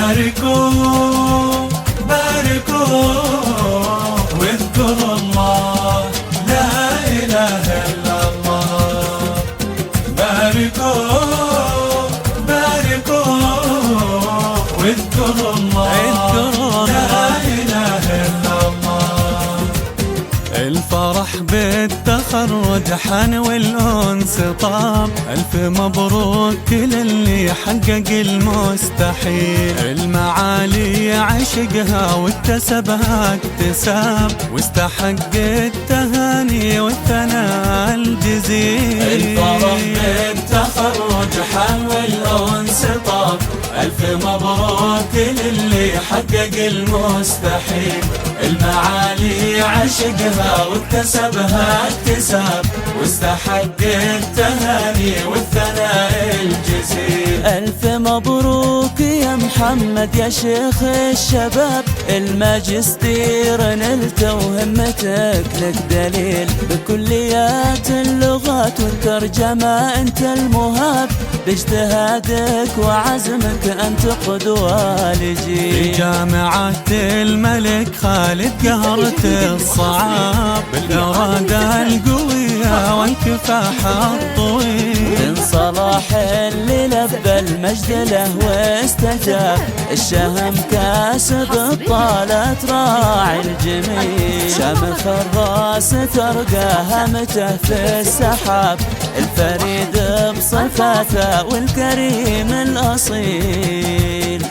باركوا باركوا واذكروا الله، لا إله إلا الله. باركوا باركوا واذكروا الله، لا إله إلا الله. الفرح بالتخرج حان والأنس طاب، ألف مبروك كل اللي حقق المستحيل. المعالي عشقها واكتسبها اكتساب، واستحق التهاني والثناء الجزيل. الفرح بالتخرج حان والأنس طاب، ألف مبروك للي حقق المستحيل. المعالي عشقها واكتسبها اكتساب، واستحق التهاني والثناء الجزيل. ألف مبروك يا محمد يا شيخ الشباب، الماجستير نلت وهمتك لك دليل. بكليات اللغات والترجمة انت المهاب، باجتهادك وعزمك انت قدوة لجيل. في جامعة الملك خالد قهرت الصعاب، بالإرادة القوية والكفاح الطويل. بن صلاح اللي لبى المجد له واستجاب، الشهم كاسب الطالة راعي الجميل. شامخ الراس ترقى همته في السحاب، الفريد بصفاته والكريم الأصيل.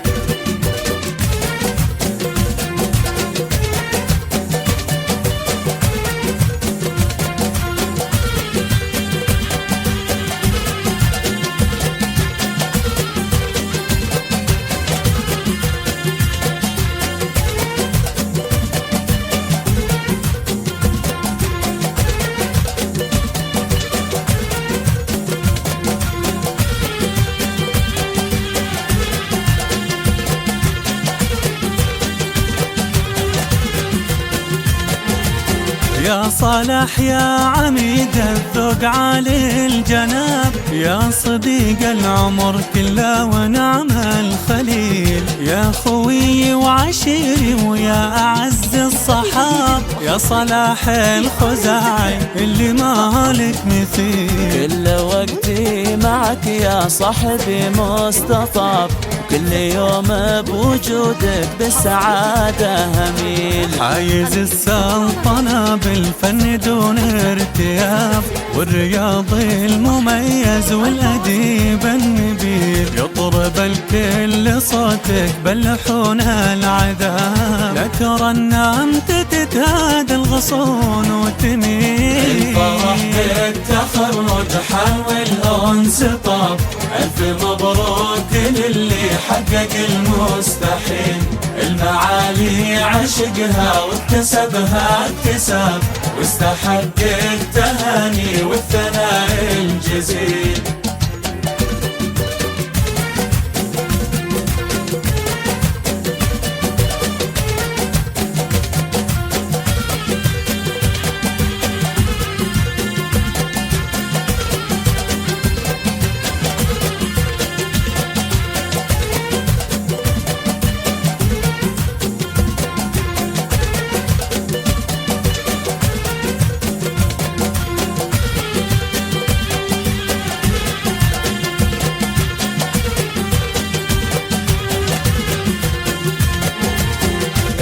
يا صالح يا عميد الذوق عالي الجناب، يا صديق العمر كله ونعم الخليل. يا خوي وعشيري ويا أعز الصحاب، يا صلاح الخزاعي اللي مالك مثيل. كل وقتي معك يا صاحبي مستطاب، كل يوم بوجودك بالسعادة هميل. حايز السلطنة بالفن دون ارتياف، والرياضي المميز والأديب النبيل. يطرب الكل صوتك باللحون العذاب، لا ترنمت تتهادى الغصون وتميل. الفرح بالتخرج حان والأنس طاب، ألف مبروك للي حقق المستحيل. المعالي عشقها واكتسبها اكتساب، واستحق التهاني والثناء الجزيل.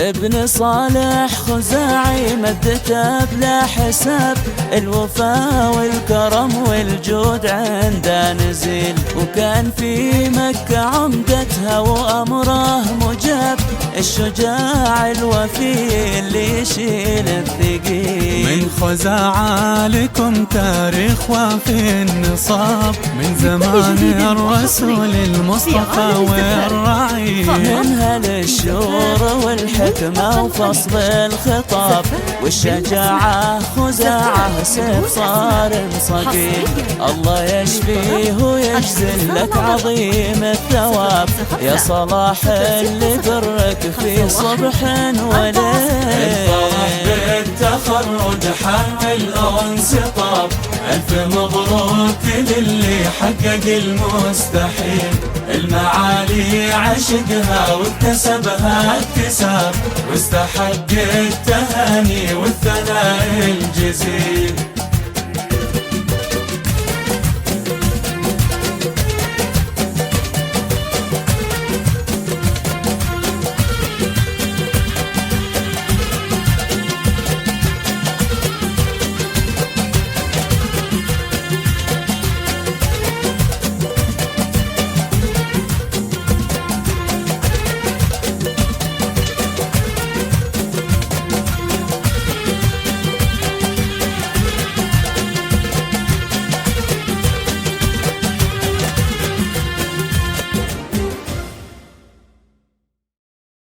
ابن صالح خزاعي مدته بلا حساب، الوفاء والكرم والجود عنده نزيل. وكان في مكة عمدتها وأمره مجاب، الشجاع الوفي اللي يشيل الثقيل. من خزاعة لكم تاريخ وفي النصاب، من زمان الرسول المصطفى والرعيل. منها للشور والحكمة وفصل الخطاب، والشجاعة خزاعة سيف صارم صقيل. الله يشفيه ويجزل لك عظيم الثواب، يا صلاح اللي برك في صبح وليل. الفرح بالتخرج حمل أنس طاب، ألف مبروك للي حقق المستحيل. المعالي عشقها واكتسبها اكتساب، واستحق التهاني والثناء الجزيل.